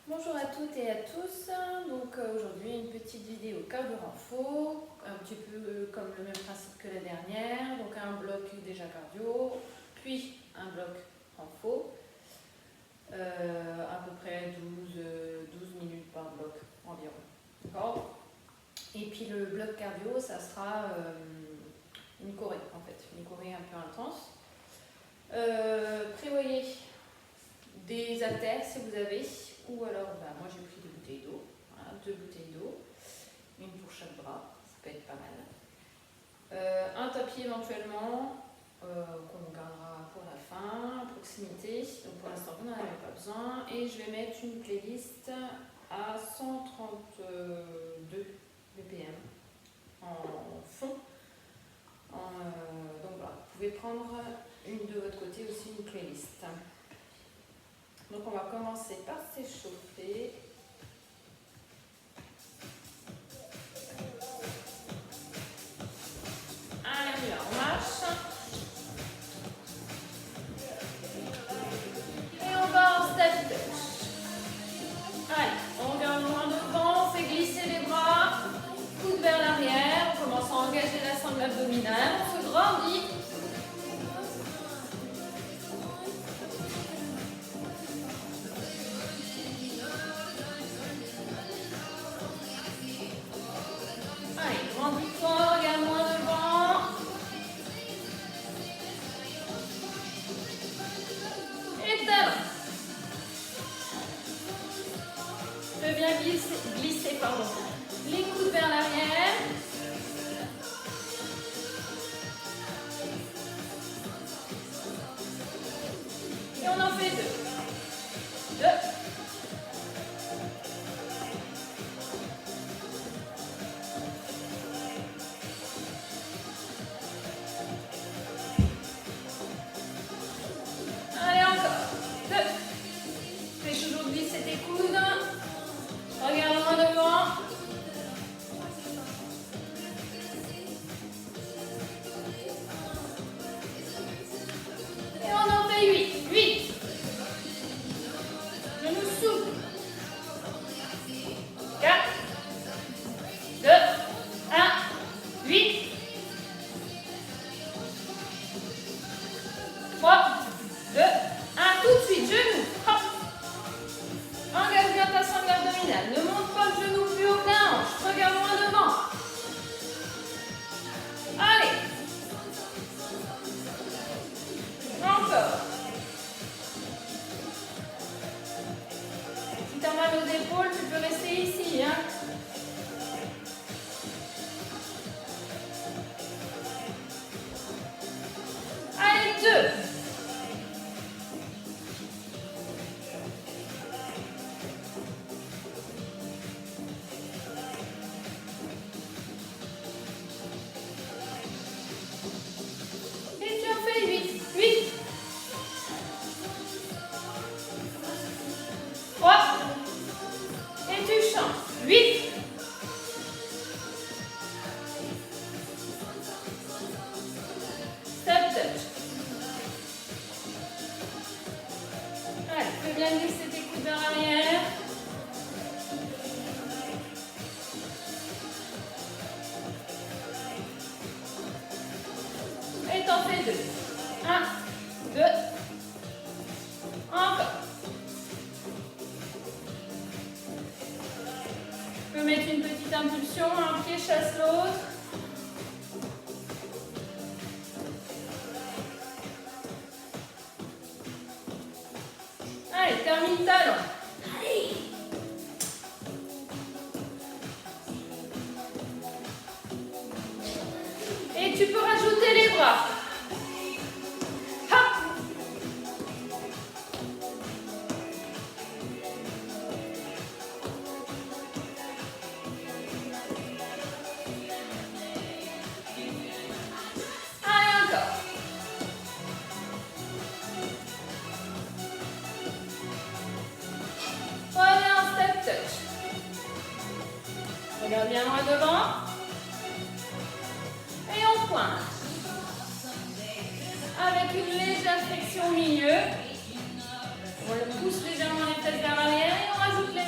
Bonjour à toutes et à tous. Donc aujourd'hui une petite vidéo cardio renfo, un petit peu comme le même principe que la dernière. Donc un bloc déjà cardio, puis un bloc renfo, à peu près 12 minutes par bloc environ. D'accord. Et puis le bloc cardio, ça sera une choré en fait, une choré un peu intense. Prévoyez des haltères si vous avez, ou alors moi j'ai pris des bouteilles d'eau, voilà, 2 bouteilles d'eau, une pour chaque bras, ça peut être pas mal. Un tapis éventuellement qu'on gardera pour la fin, à proximité, donc pour l'instant vous n'en avez pas besoin, et je vais mettre une playlist à 132 BPM en fond. Donc voilà, vous pouvez prendre une de votre côté aussi, une playlist. Donc on va commencer par s'échauffer. Allez, on y va, on marche. Et on va en step touch. Allez, on regarde loin devant, on fait glisser les bras, coude vers l'arrière, on commence à engager la sangle abdominale, on se grandit. Je viens glisser les coudes vers l'arrière. Et on en fait 2. 2. Allez, encore. 2. Fais toujours glisser tes coudes. Regarde loin devant. Et on en fait 8. 8. Je nous souffle. 4, 2, 1, 8. 3, 2, 1. Tout de suite, genoux. Hop. Engage bien ta sangle abdominale. Ne monte pas le genou plus haut que la hanche. Regarde loin devant. Allez. Encore. Si tu as mal aux épaules, tu peux rester ici. Hein. Allez, 2. Et tu en fais 8. 8. 3. Et tu changes. 8. Step touch. Allez, fais bien glisser tes coudes vers l'arrière. Et t'en fais 2. 1, 2. Encore. Tu peux mettre une petite impulsion, un pied chasse l'autre. Allez, termine talon. Allez. Et tu peux rajouter les bras. Hop. Allez, encore. Reviens en step touch. Regarde bien loin devant. Et on pointe. Avec une légère flexion au milieu. On le pousse légèrement les fesses vers l'arrière et on rajoute les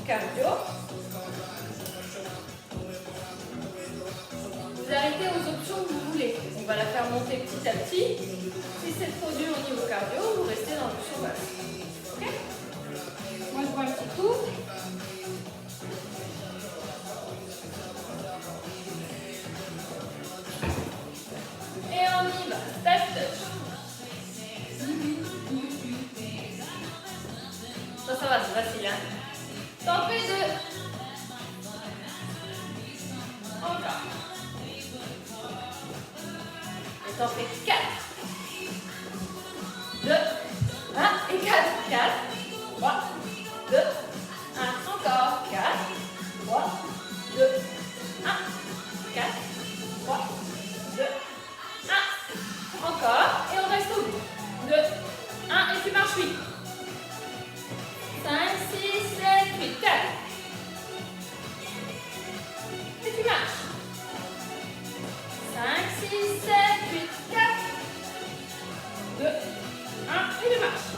cardio. Vous arrêtez aux options que vous voulez. On va la faire monter petit à petit. Si c'est trop dur au niveau cardio, vous restez dans l'option basse. Ok? Moi, je vois un petit tour. Et on y va. Step touch. Ça va, c'est facile. Hein? T'en fais 2. Encore. Et t'en fais 4. 2, 1 et 4. 4, 3, 2, 1. Encore. 4, 3, 2, 1. 4, 3, 2, 1. Encore. Et on reste au bout. 2, 1 et tu marches 8. 5, 6, 7, 8, 4. Et tu marches. 5, 6, 7, 8, 4. 2, 1 et tu marches.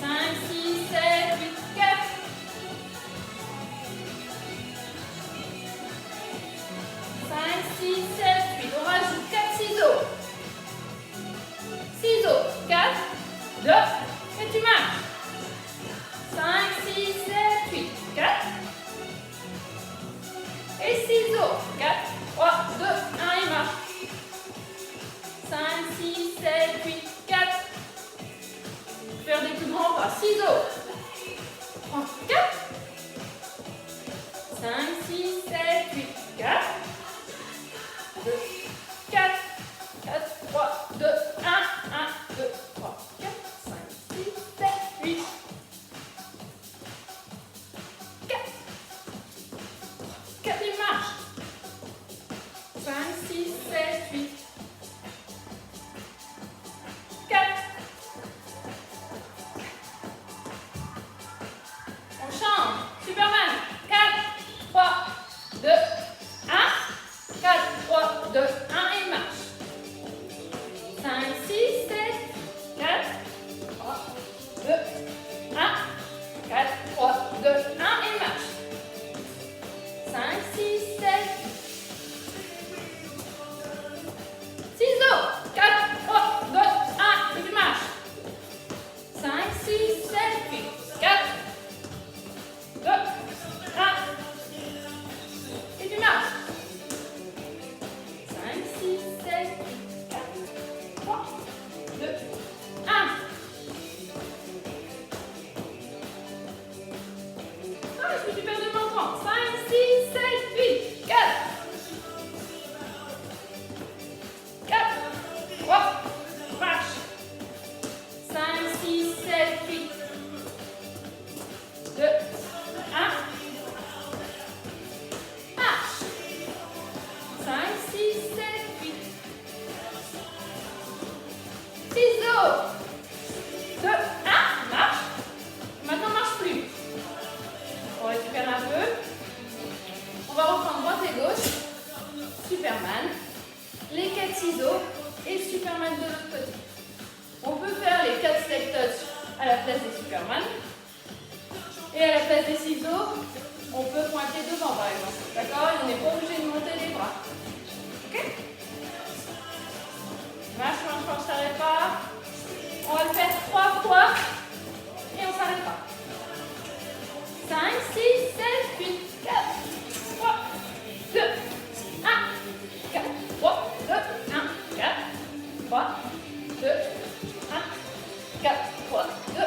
5, 6, 7, 8, 4. 5, 6, 7, 8. On rajoute 4 ciseaux. Ciseaux. 4, 2, et tu marches. 5, 6, 7, 8, 4. Et ciseaux. 4, 3, 2, 1 et marche. 5, 6, 7, 8, 4. Faire des plus grands pas. Ciseaux. 3, 4. 5, 6, 7, 8, 4. 2, 4. 4, 3, 2, 1. 1, 2, 3, 4, 5, 6, 7, 8. 4 et marche. 5, 6, 7, 8. 4. On change. Superman. 4, 3, 2, 1. 4, 3, 2, 1 et marche. 5, 6, 7, 4, 3, 2, 1. 4, 3, 2, 1 et marche. 5, 6, 7. Ciseaux. 4, 3, 2, 1. Et tu marches. 5, 6, 7, 8. 4, 2, 1. Et tu marches. 5, 6, 7, 8. 4, 3, 2, 1. Ah, je suis super de mon temps. 5, 6, 7, 8, 4. 4, 3, marche. 5, 6, 7, 8. 2, 1. Marche. 5, 6, 7, 8. Ciseaux. 2, 1. Marche. Maintenant, marche plus. On récupère un peu. On va reprendre droite et gauche. Superman. Les 4 ciseaux et Superman de l'autre côté. On peut faire les 4 step touch à la place des Superman. Et à la place des ciseaux, on peut pointer devant par exemple. D'accord? On n'est pas obligé de monter les bras. Ok? Marche, marche, marche, s'arrête pas. On va le faire 3 fois et on s'arrête pas. 5, 6, 7, 8, 4, 3, 2, 1, 4, 3, 2, 1, 4, 3, 2, 1, 4, 3, 2, 1,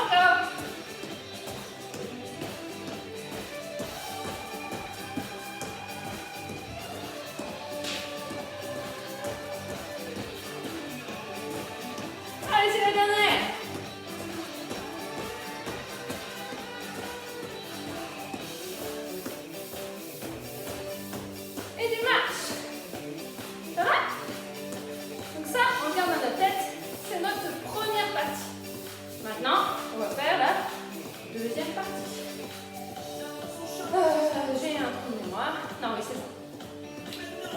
encore. Allez, c'est la dernière. Et tu marches. Ça va? Donc ça, on garde dans notre tête, c'est notre première partie. Maintenant, on va faire la deuxième partie. J'ai un trou de mémoire. Non, mais c'est ça.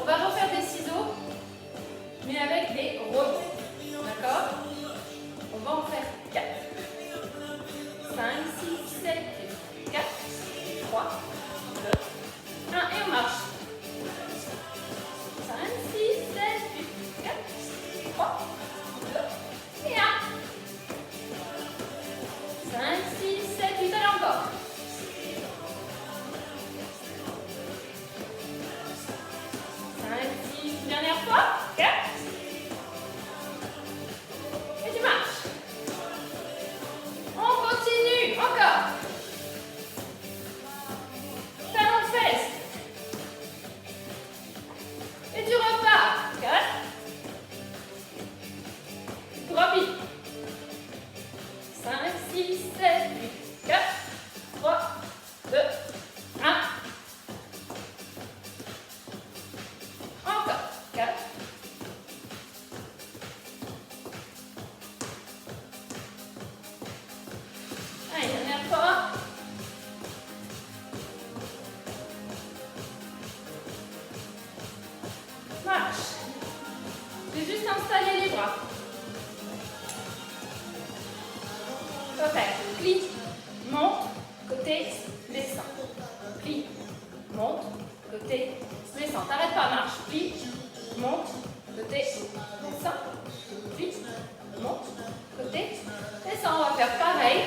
On va refaire des ciseaux, mais avec des rebonds. D'accord? On va en faire 4. 5, 6, 7, 8. installer les bras. On va faire pli, monte, côté, descend. Pli, monte, côté, descend. T'arrêtes pas, marche. Pli, monte, côté, descend. Pli, monte, côté, descend. On va faire pareil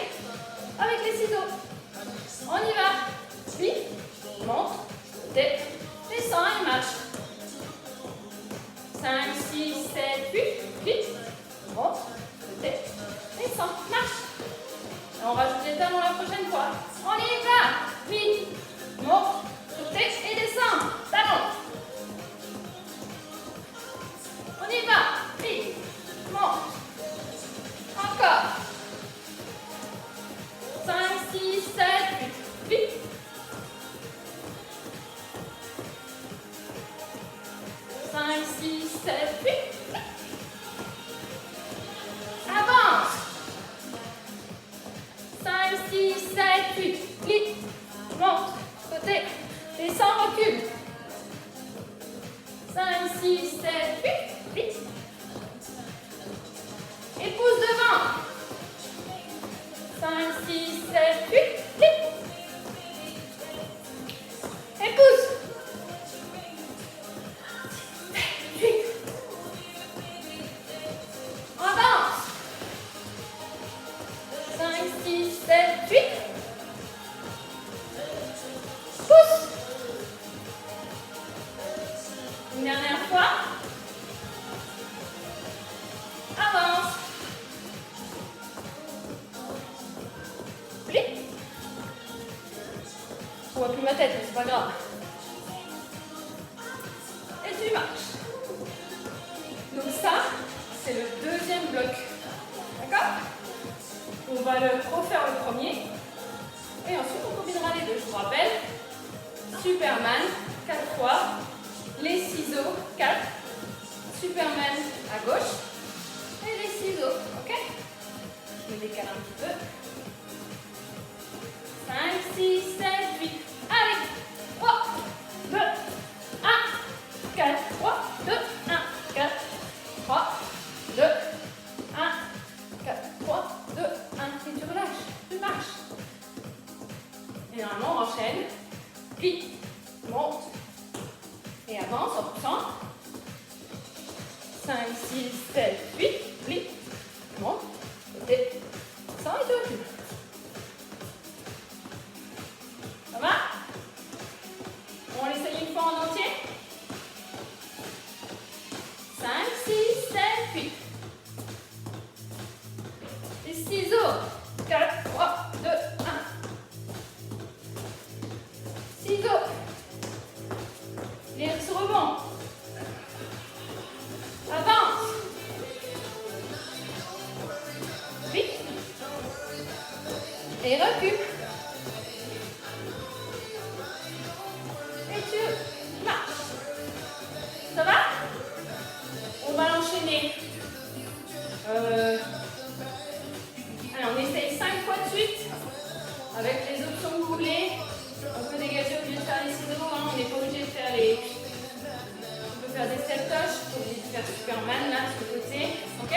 avec les ciseaux. On y va. Pli, monte, côté, descend et marche. 5, 6, 7, 8. Pli, monte, côté, descend, marche. Et on rajoute les talons la prochaine fois. On y va. Pli, monte, côté et descend. Talons. On y va. Pli, monte. Encore. 5, 6, 7, 8. Pli. Cinq, 6, 7, 8. Avance. 5, 6, 7, 8. Pli. Monte. Côté. Descend, recule. 5, 6, 7, 8. Pli. Et pousse devant. 5, 6, 7, 8. Pli. Et pousse. 8. Avance. 5, 6, 7, 8. Pousse. Une dernière fois. Avance. Pli. On voit plus ma tête, mais c'est pas grave. Et tu marches. Donc ça, c'est le deuxième bloc. D'accord? On va le refaire le premier. Et ensuite, on combinera les deux. Je vous rappelle, Superman, 4 fois. Les ciseaux, 4. Superman à gauche. Et les ciseaux, ok? Je me décale un petit peu. 5, 6, 7, 8. Allez. 3, 2, 1. 4, 3, 2, 1. 4, 3, 2, 1. 4, 3, 2, 1. Et tu relâches. Tu marches. Et normalement, on enchaîne. Pli, monte. Et avance en poussant. 5, 6, 7, 8. Pli, monte. Côté. Descend et tu recules. Ça va? On l'essaye une fois en entier. 5, 6, 7, 8. Les ciseaux. 4, 3, 2, 1. Ciseaux. Les rebonds. Avance. Vite. Et recule. Et tu marches. Ça va? On va l'enchaîner. Alors, on essaye 5 fois de suite. Avec les options que vous voulez. On peut dégager au lieu de faire les ciseaux. Hein, on n'est pas obligé de faire les... On peut faire des step-touch. On peut faire Superman là, de ce côté. Ok?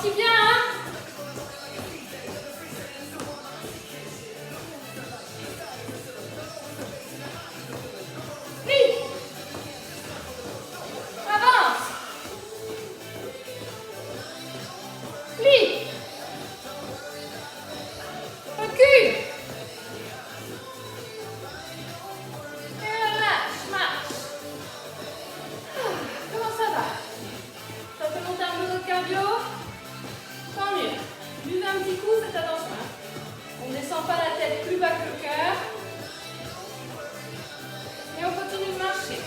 amortis bien, hein. Plie. Avance. Plie. Recule. Et relâche, marche. Comment ça va? Ça fait monter un peu notre cardio? Tant mieux. Buvez un petit coup, faites attention. On ne descend pas la tête plus bas que le cœur. Et on continue de marcher.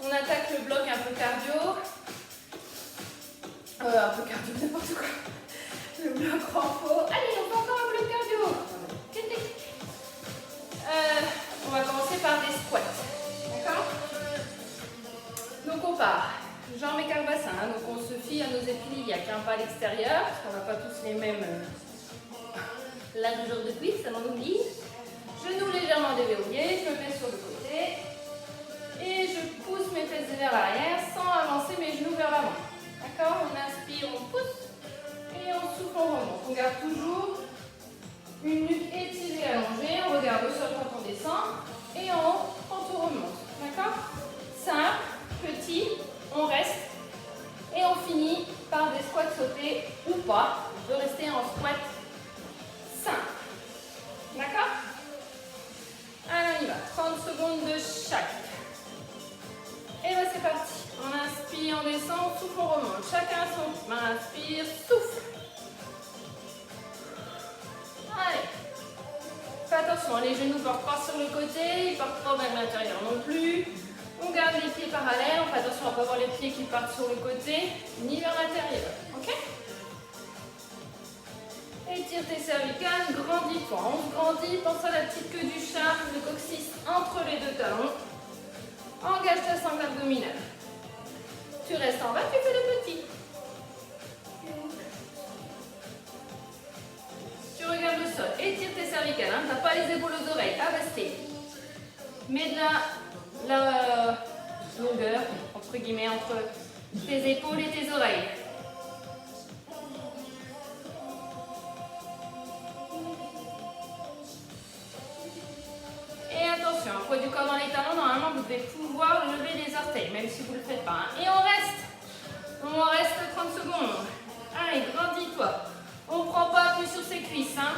On attaque le bloc un peu cardio. Un peu cardio, n'importe quoi. Le bloc renfort. Allez, on fait encore un bloc cardio. On va commencer par des squats. D'accord? Donc on part. Jambes écartent bassin. Hein. Donc on se fie à nos épaules. Il n'y a qu'un pas à l'extérieur. Parce qu'on n'a pas tous les mêmes largeurs de cuisse. Ça m'en oublie. Genoux légèrement déverrouillés. Je me mets sur le côté. Et je pousse mes fesses vers l'arrière sans avancer mes genoux vers l'avant. D'accord? On inspire, on pousse. Et on souffle, on remonte. On garde toujours une nuque étirée, allongée. On regarde le sol quand on descend. Et en haut quand on remonte. D'accord? Simple, petit, on reste. Et on finit par des squats sautés ou pas. On peut rester en squat simple. D'accord? Allez, on y va. 30 secondes de chaque. Et là c'est parti. On inspire, on descend, on souffle, on remonte. Chacun son rythme. Inspire, souffle. Allez. Fais attention, les genoux ne portent pas sur le côté, ils ne portent pas vers l'intérieur non plus. On garde les pieds parallèles. On fait attention à ne pas avoir les pieds qui partent sur le côté, ni vers l'intérieur. Ok? Étire tes cervicales, grandis-toi. On se grandit, pense à la petite queue du chat, le coccyx entre les deux talons. Engage ta sangle abdominale. Tu restes en bas, tu fais le petit. Tu regardes le sol. Étire tes cervicales. Hein. Tu n'as pas les épaules aux oreilles. Rester. Mets de la longueur, entre guillemets, entre tes épaules et tes oreilles. Et attention, poids du corps dans les talons, normalement vous devez pouvoir lever les orteils, même si vous ne le faites pas. Hein. Et on reste 30 secondes. Allez, grandis-toi. On ne prend pas appui sur ses cuisses. Hein.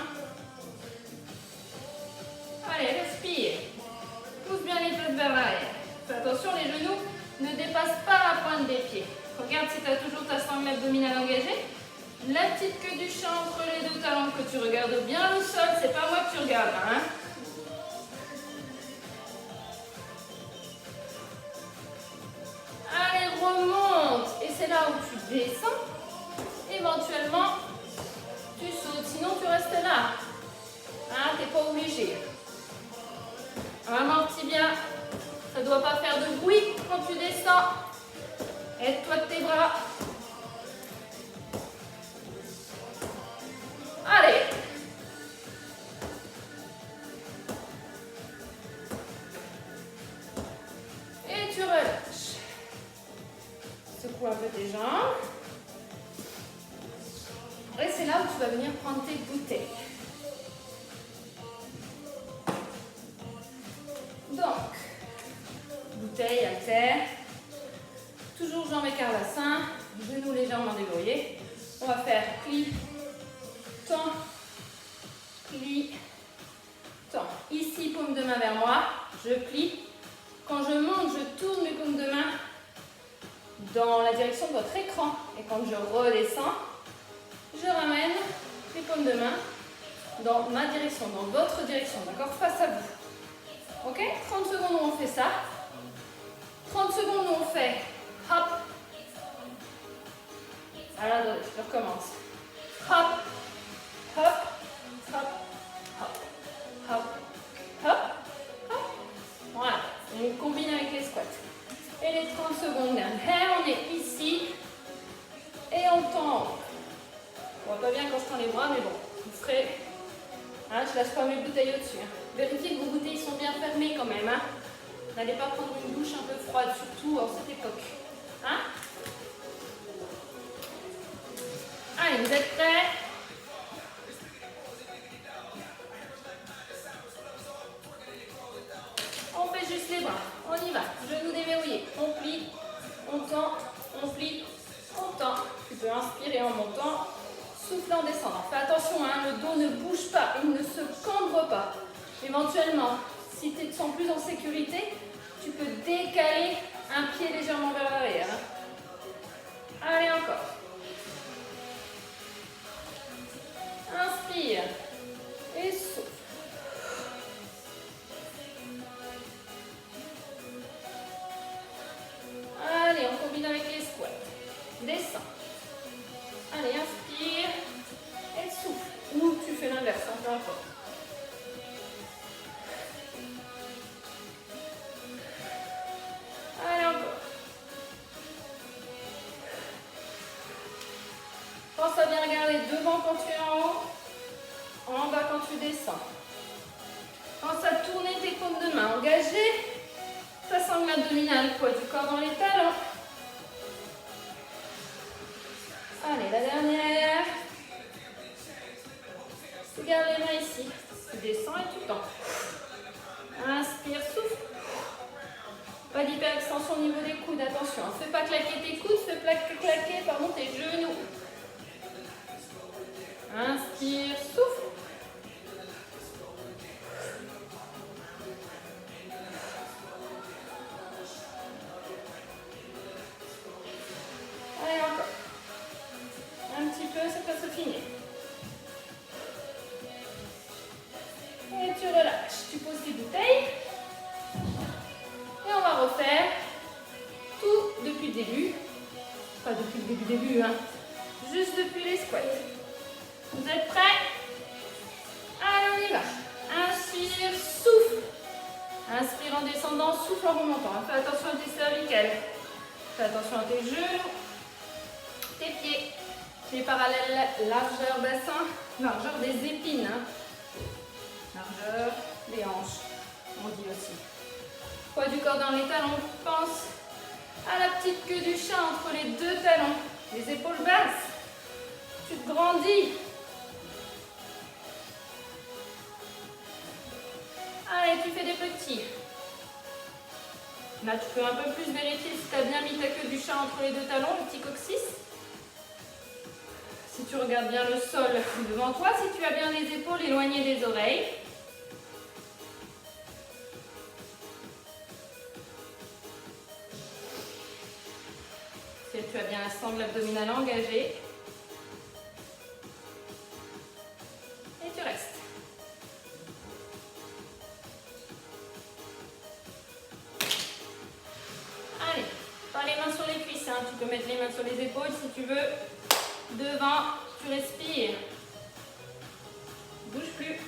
Allez, respire. Pousse bien les fesses vers l'arrière. Fais attention, les genoux ne dépassent pas la pointe des pieds. Regarde si tu as toujours ta sangle abdominale engagée. La petite queue du chat entre les deux talons, que tu regardes bien le sol. C'est pas moi que tu regardes. Hein. Allez, remonte. Et c'est là où tu descends. Éventuellement, tu sautes. Sinon, tu restes là. Hein, tu n'es pas obligé. Amortis bien. Ça ne doit pas faire de bruit quand tu descends. Aide-toi de tes bras. Allez. Et tu relâches. Secoue un peu tes jambes. Et c'est là où tu vas venir prendre tes bouteilles. Donc, bouteille à terre. Toujours jambes écart bassin. Genoux légèrement déverrouillés. On va faire pli, tend, pli, tend. Ici, paume de main vers moi. Je plie. Quand je monte, je tourne mes paumes de main dans la direction de votre écran. Et quand je redescends, je ramène les paumes de main dans ma direction, dans votre direction, d'accord? Face à vous. Ok? 30 secondes où on fait ça. 30 secondes où on fait hop. Alors, attendez, je recommence. Hop, hop, hop, hop, hop, hop, hop. Voilà. On combine avec les squats. Et les 30 secondes secondes dernière, on est ici et on tend. On voit pas bien quand je tends les bras, mais bon, vous ferez. Hein, je lâche pas mes bouteilles au-dessus. Hein. Vérifiez que vos bouteilles sont bien fermées quand même. Hein. N'allez pas prendre une douche un peu froide, surtout en cette époque. Hein? Allez, vous êtes prêts? On fait juste les bras. On y va. Genoux déverrouillés. On plie, on tend, on plie, on tend. Tu peux inspirer en montant, souffler en descendant. Fais attention, hein, le dos ne bouge pas, il ne se cambre pas. Éventuellement, si tu te sens plus en sécurité, tu peux décaler un pied légèrement vers l'arrière. Hein. Allez, encore. Inspire et souffle. Allez, on combine avec les squats. Descends. Allez, inspire et souffle. Ou tu fais l'inverse, hein, peu importe. Allez, encore. Pense à bien regarder devant quand tu es en haut, en bas quand tu descends. Pense à tourner tes paumes de main. Engager ta sangle abdominale, poids du corps dans les talons. Allez, la dernière. Tu gardes les mains ici. Tu descends et tu tends. Inspire, souffle. Pas d'hyperextension au niveau des coudes, attention. Ne fais pas claquer tes coudes, fais claquer tes genoux. Inspire, souffle. Allez, encore. Un petit peu, c'est presque fini. Et tu relâches. Tu poses tes bouteilles. Et on va refaire tout depuis le début. Pas depuis le début, hein. Juste depuis les squats. Vous êtes prêts? Allez, on y va. Inspire, souffle. Inspire en descendant, souffle en remontant. Fais attention à tes cervicales. Fais attention à tes genoux, tes pieds. Pieds parallèles, largeur bassin, largeur des épines. Hein. Largeur des hanches, on dit aussi. Poids du corps dans les talons. Pense à la petite queue du chat entre les deux talons. Les épaules basses. Tu te grandis. Allez, tu fais des petits. Là, tu peux un peu plus vérifier si tu as bien mis ta queue du chat entre les deux talons, le petit coccyx. Si tu regardes bien le sol devant toi, si tu as bien les épaules éloignées des oreilles. Si tu as bien la sangle abdominale engagée. Et tu restes. Allez, pas les mains sur les cuisses, hein. Tu peux mettre les mains sur les épaules si tu veux. Devant, tu respires. Bouge plus.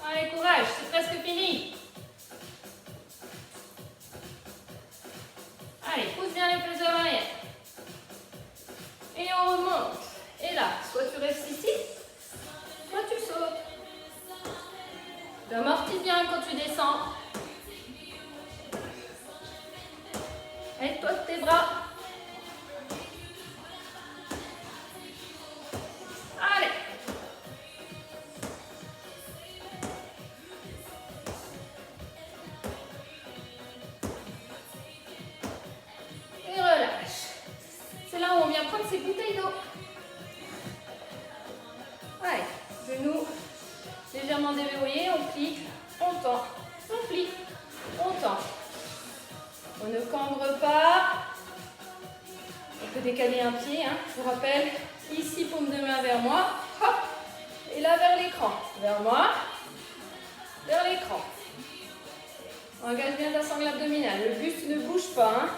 Allez, courage, c'est presque fini. Allez, pousse bien les fesses vers l'arrière. Et on remonte. Et là, soit tu restes ici, soit tu sautes. Tu amortis bien quand tu descends. Aide-toi de tes bras. Allez. Et relâche. C'est là où on vient prendre ses bouteilles d'eau. Allez, genoux légèrement déverrouillés, on plie, on tend, on plie, on tend. On ne cambre pas. On peut décaler un pied. Hein. Je vous rappelle, ici, paume de main vers moi. Hop. Et là, vers l'écran. Vers moi. Vers l'écran. Engage bien ta sangle abdominale. Le buste ne bouge pas. Hein.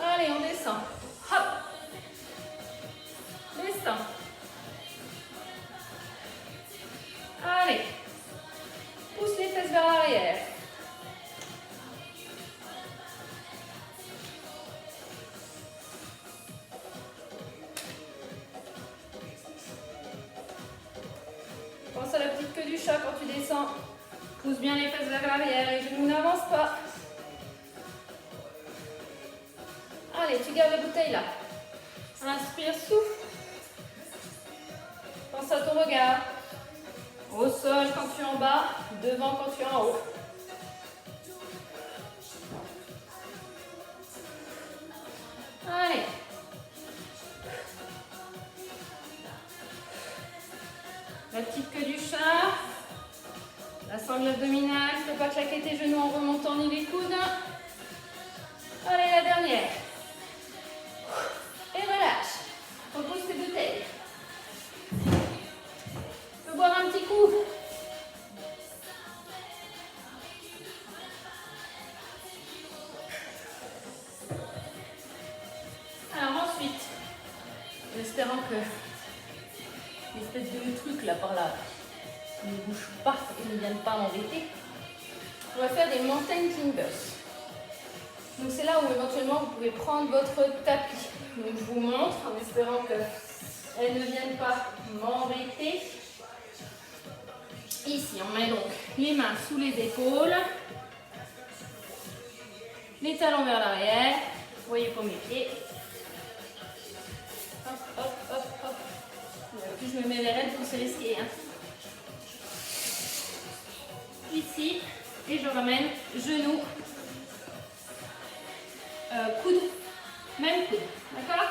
Allez, on descend. Hop. Descend. Allez. Pousse les fesses vers l'arrière. Pense à la petite queue du chat quand tu descends. Pousse bien les fesses vers l'arrière, les genoux n'avancent pas. Allez, tu gardes la bouteille là. Inspire, souffle. Pense à ton regard. Au sol quand tu es en bas, devant quand tu es en haut. Allez. La petite queue du chat. La sangle abdominale. Ne peux pas claquer tes genoux en remontant ni les coudes. Allez, la dernière. Et relâche. Repose tes bouteilles. Tu peux boire un petit coup. Alors ensuite, en espérant que l'espèce de truc là par là ne bouge pas et ne vienne pas m'embêter, on va faire des mountain climbers. Donc c'est là où éventuellement vous pouvez prendre votre tapis. Donc je vous montre en espérant qu'elles ne viennent pas m'embêter. Ici, on met donc les mains sous les épaules, les talons vers l'arrière. Vous voyez pour mes pieds. Hop, hop, hop, hop. En plus, je me mets les rênes pour se risquer. Hein. Ici, et je ramène genoux, coude, même coude. D'accord?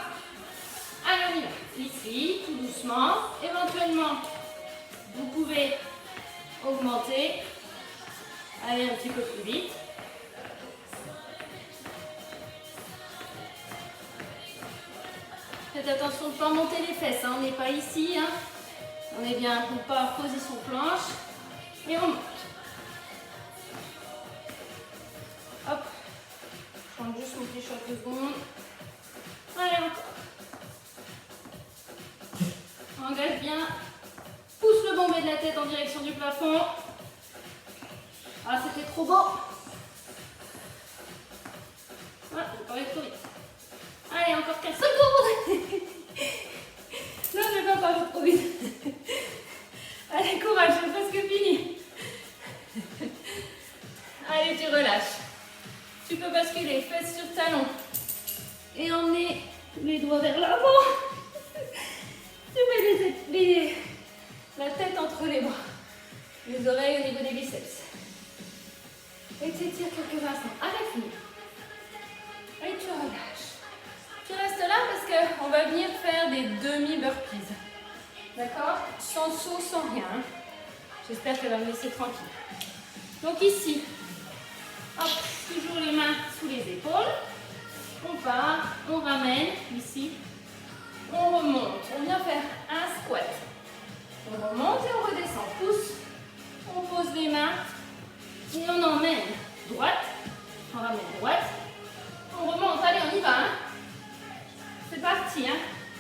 Allez, on y va. Ici, tout doucement. Éventuellement, vous pouvez augmenter. Aller un petit peu plus vite. Faites attention de ne pas monter les fesses. Hein. On n'est pas ici. Hein. On est bien pas en position planche. Et on monte. Hop. Je prends juste mon petit shot 2 secondes. Allez, encore. Engage bien. Pousse le bombé de la tête en direction du plafond. Ah, c'était trop beau. Ah, j'ai pas allé trop vite. Allez, encore 15 secondes. Non, je vais pas parler trop vite. Allez, courage, j'ai presque fini. Allez, tu relâches. Tu peux basculer, fesses sur talon. Et emmener les doigts vers l'avant. Tu mets la tête entre les bras. Les oreilles au niveau des biceps. Et tu étires quelques instants. Arrête, fini. Et tu relâches. Tu restes là parce qu'on va venir faire des demi-burpees. D'accord? Sans saut, sans rien. J'espère qu'elle va me laisser tranquille. Donc ici, hop, toujours les mains sous les épaules. On part, on ramène, ici. On remonte. On vient faire un squat. On remonte et on redescend. Pousse. On pose les mains. Et on emmène droite. On ramène droite. On remonte. Allez, on y va. Hein. C'est parti. Hein.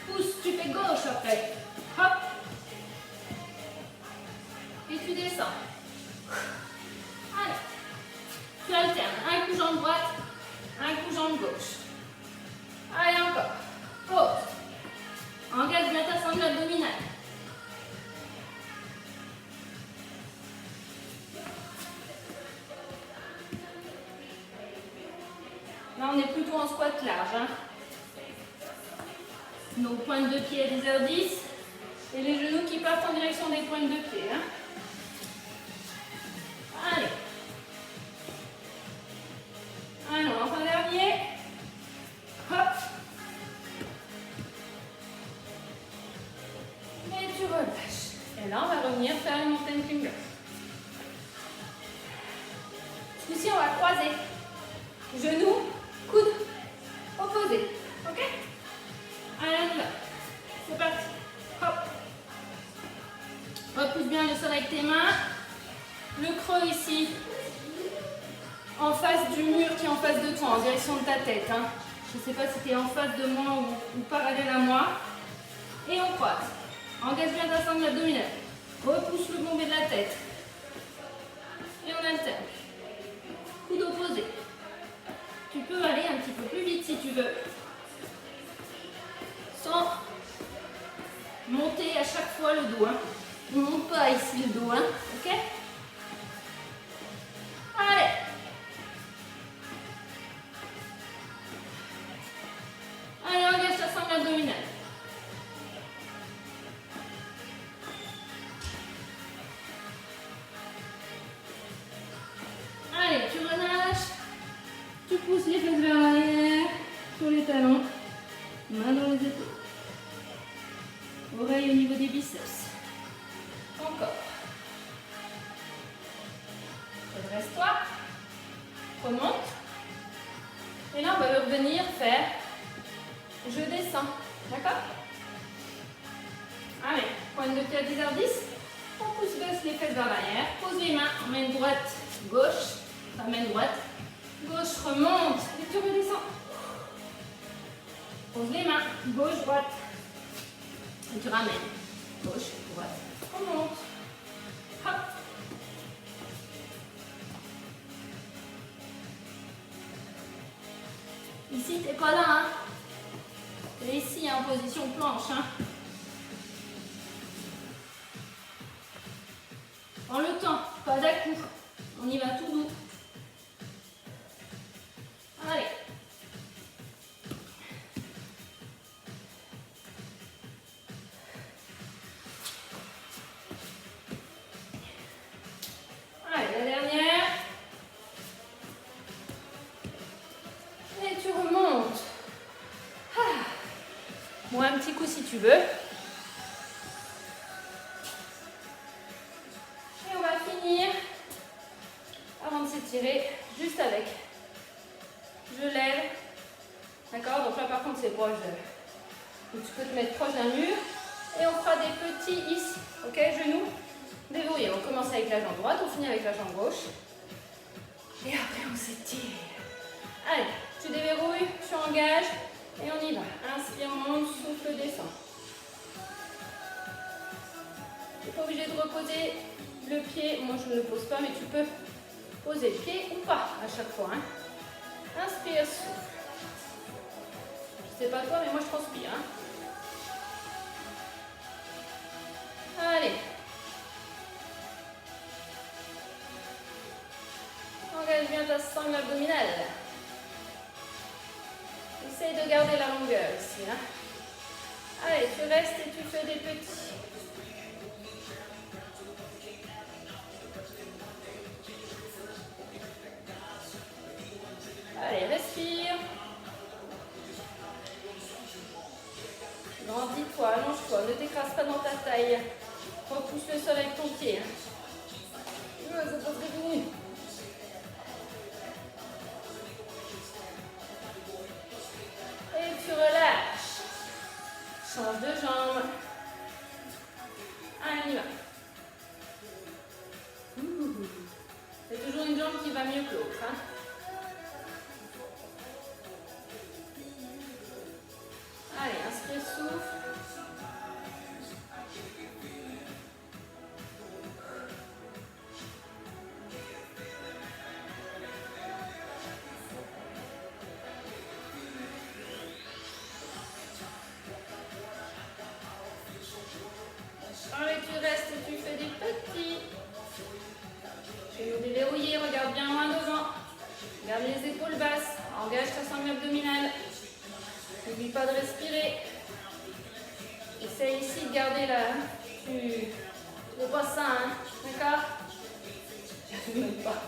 Pousse. Tu fais gauche après. Hop. Et tu descends. Allez. Tu alternes. Un coup jambe droite. Un coup jambe gauche. Allez, encore. Pause. Engage bien ta sangle abdominale. Là, on est plutôt en squat large. Hein. Donc, pointe de pied à 10h10. Et les genoux qui partent en direction des pointes de pied. Hein. Allez. Alors, enfin dernier. Hop. Et tu relâches. Et là, on va revenir faire une mountain climber. Ce coup-ci, on va croiser. Genoux, coude, opposé. Ok? Allez, on y va. C'est parti. Hop. Repousse bien le sol avec tes mains. Le creux ici, en face du mur qui est en face de toi, en direction de ta tête. Hein. Je ne sais pas si tu es en face de moi ou parallèle à moi. Et on croise. Engage bien ta sangle abdominale. Repousse le bombé de la tête. Et on alterne. Coude opposé. Tu peux aller un petit peu plus vite si tu veux. Sans monter à chaque fois le dos. Hein. On ne monte pas ici le dos. Hein. Ok? Allez. Allez, engage ta sangle abdominale. Allez, tu relâches. Tu pousses les fesses vers l'arrière, sur les talons. Main dans les épaules. Oreille au niveau des biceps. Encore. Redresse-toi. Remonte. Et là, on va revenir faire je descends. D'accord? Allez, pointe de pied à 10h10. On pousse les fesses vers l'arrière. Pose les mains. Main droite, gauche. Enfin, main droite. Gauche, remonte. Et tu redescends. Pose les mains. Gauche, droite. Et tu ramènes. Gauche, droite. Remonte. Hop. Ici, t'es pas là, hein. T'es ici, en position planche, hein. Prends le temps, pas à coup. On y va tout doux. Allez. Allez, la dernière. Et tu remontes. Ah. Bon, un petit coup si tu veux. Et on va finir, avant de s'étirer, juste avec. Je lève. D'accord? Donc là, par contre, c'est proche de... Donc, tu peux te mettre proche d'un mur. Et on fera des petits ici. Ok? Genoux déverrouillés. On commence avec la jambe droite, on finit avec la jambe gauche. Et après, on s'étire. Allez, tu déverrouilles, tu engages. Et on y va. Inspire, monte, souffle, descend. Tu n'es pas obligé de reposer le pied. Moi, je ne le pose pas, mais tu peux poser le pied ou pas à chaque fois. Hein. Inspire, souffle. Je ne sais pas toi, mais moi, je transpire. Hein. Allez. Engage bien ta sangle abdominale. Essaye de garder la longueur ici. Hein. Allez, tu restes et tu fais des petits. Allez, respire. Grandis-toi, allonge-toi, ne t'écrase pas dans ta taille. Repousse le sol avec ton pied. Ça passe fini. Et tu relâches. Change de jambe. Allez, on y va. C'est toujours une jambe qui va mieux que l'autre. Hein. Allez, inspire, souffle. Allez, tu restes et tu fais des petits. Genoux déverrouillés, regarde bien loin devant. Garde les épaules basses. Engage ta sangle abdominale. N'oublie pas de respirer. Essaye ici de garder la... Tu ne veux pas ça, hein? D'accord? Je ne veux pas.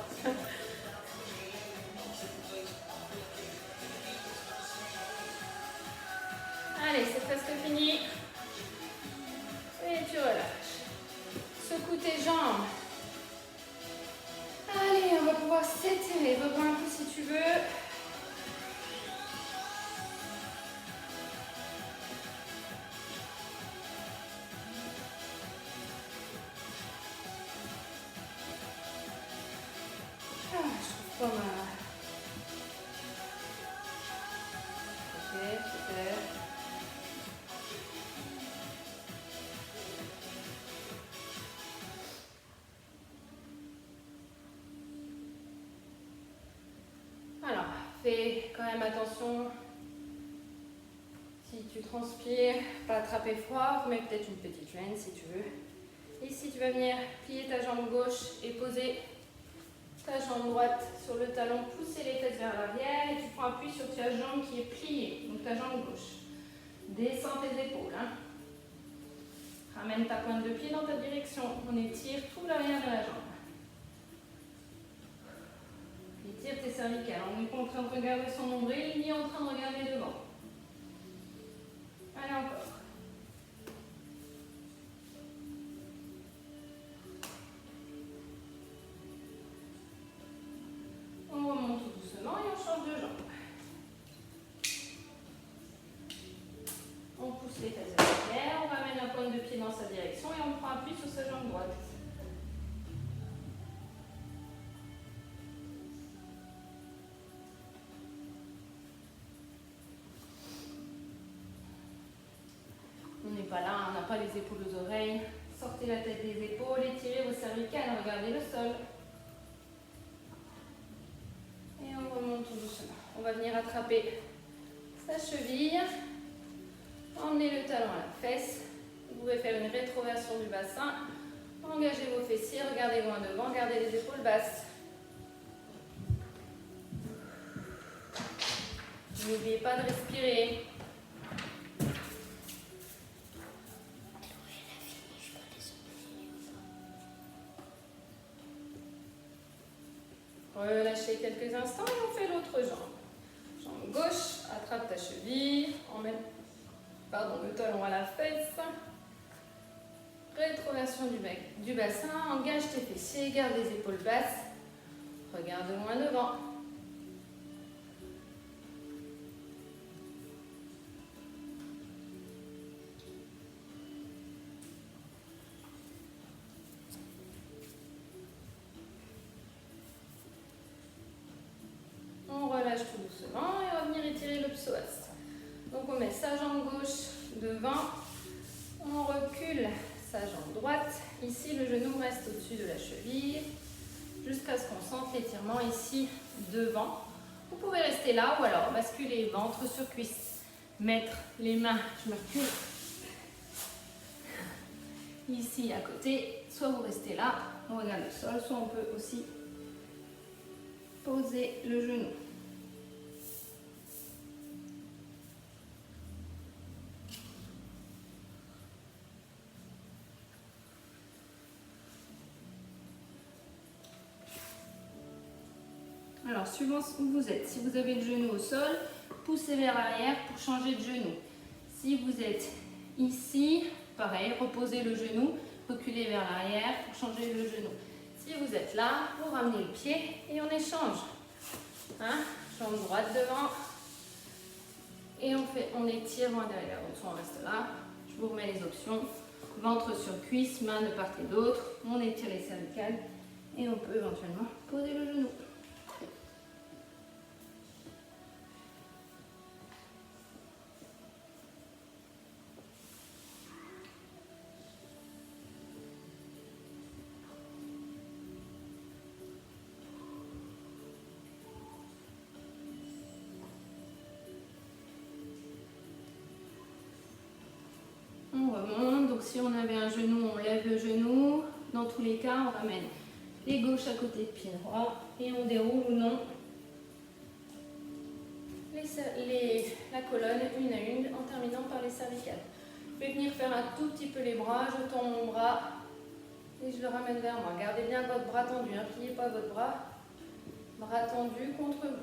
Allez, c'est presque fini. Et tu relâches. Secoue tes jambes. Allez, on va pouvoir s'étirer. Reprends un coup si tu veux. Ah, je trouve pas mal. Ok, super. Fais quand même attention, si tu transpires, pas attraper froid, mets peut-être une petite laine si tu veux. Ici, tu vas venir plier ta jambe gauche et poser ta jambe droite sur le talon, pousser les têtes vers l'arrière et tu prends appui sur ta jambe qui est pliée, donc ta jambe gauche. Descends tes épaules. Ramène ta pointe de pied dans ta direction. On étire tout l'arrière de la jambe. Étire tes cervicales. On n'est pas en train de regarder son nombril, ni en train de regarder devant. Allez, encore. On remonte tout doucement et on change de jambe. On pousse les fesses vers l'arrière, on ramène la pointe de pied dans sa direction et on prend appui sur sa jambe droite. On n'est pas là, on n'a pas les épaules aux oreilles. Sortez la tête des épaules, étirez vos cervicales, regardez le sol. Et on remonte tout doucement. On va venir attraper sa cheville. Emmenez le talon à la fesse. Vous pouvez faire une rétroversion du bassin. Engagez vos fessiers, regardez loin devant, gardez les épaules basses. N'oubliez pas de respirer. Relâchez quelques instants et on fait l'autre jambe. Jambe gauche, attrape ta cheville, emmène le talon à la fesse. Rétroversion du bassin, engage tes fessiers, garde les épaules basses. Regarde loin devant. On relâche tout doucement et on va venir étirer le psoas. Donc on met sa jambe gauche devant, on recule sa jambe droite. Ici, le genou reste au-dessus de la cheville jusqu'à ce qu'on sente l'étirement ici devant. Vous pouvez rester là ou alors basculer ventre sur cuisse. Mettre les mains, je me recule, ici à côté. Soit vous restez là, on regarde le sol, soit on peut aussi poser le genou. Alors, suivant où vous êtes, si vous avez le genou au sol, poussez vers l'arrière pour changer de genou. Si vous êtes ici, pareil, reposez le genou, reculez vers l'arrière pour changer le genou. Si vous êtes là, vous ramenez le pied et on échange. Jambe droite devant. Et on étire loin derrière. Donc, soit on reste là, je vous remets les options. Ventre sur cuisse, main de part et d'autre. On étire les cervicales et on peut éventuellement poser le genou. On remonte, donc si on avait un genou, on lève le genou. Dans tous les cas, on ramène les gauches à côté de pied droit et on déroule ou non la colonne une à une en terminant par les cervicales. Je vais venir faire un tout petit peu les bras, je tends mon bras et je le ramène vers moi. Gardez bien votre bras tendu, pliez pas votre bras tendu contre vous.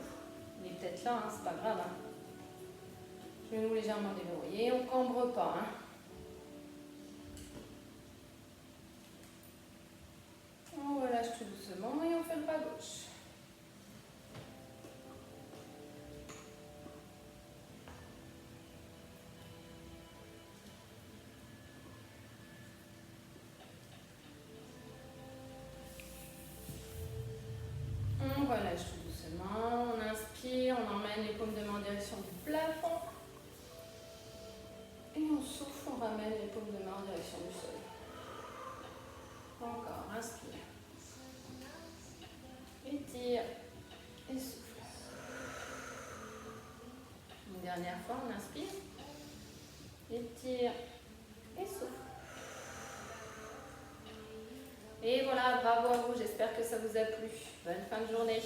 Il est peut-être là, c'est pas grave. Genou légèrement déverrouillé, on ne cambre pas. On relâche tout doucement et on fait le bras gauche. On relâche tout doucement, on inspire, on emmène les paumes de main en direction du plafond. Et on souffle, on ramène les paumes de main en direction du sol. Encore, inspire. Étire et souffle. dernière fois, on inspire, étire et souffle. Et voilà, bravo à vous, j'espère que ça vous a plu. Bonne fin de journée.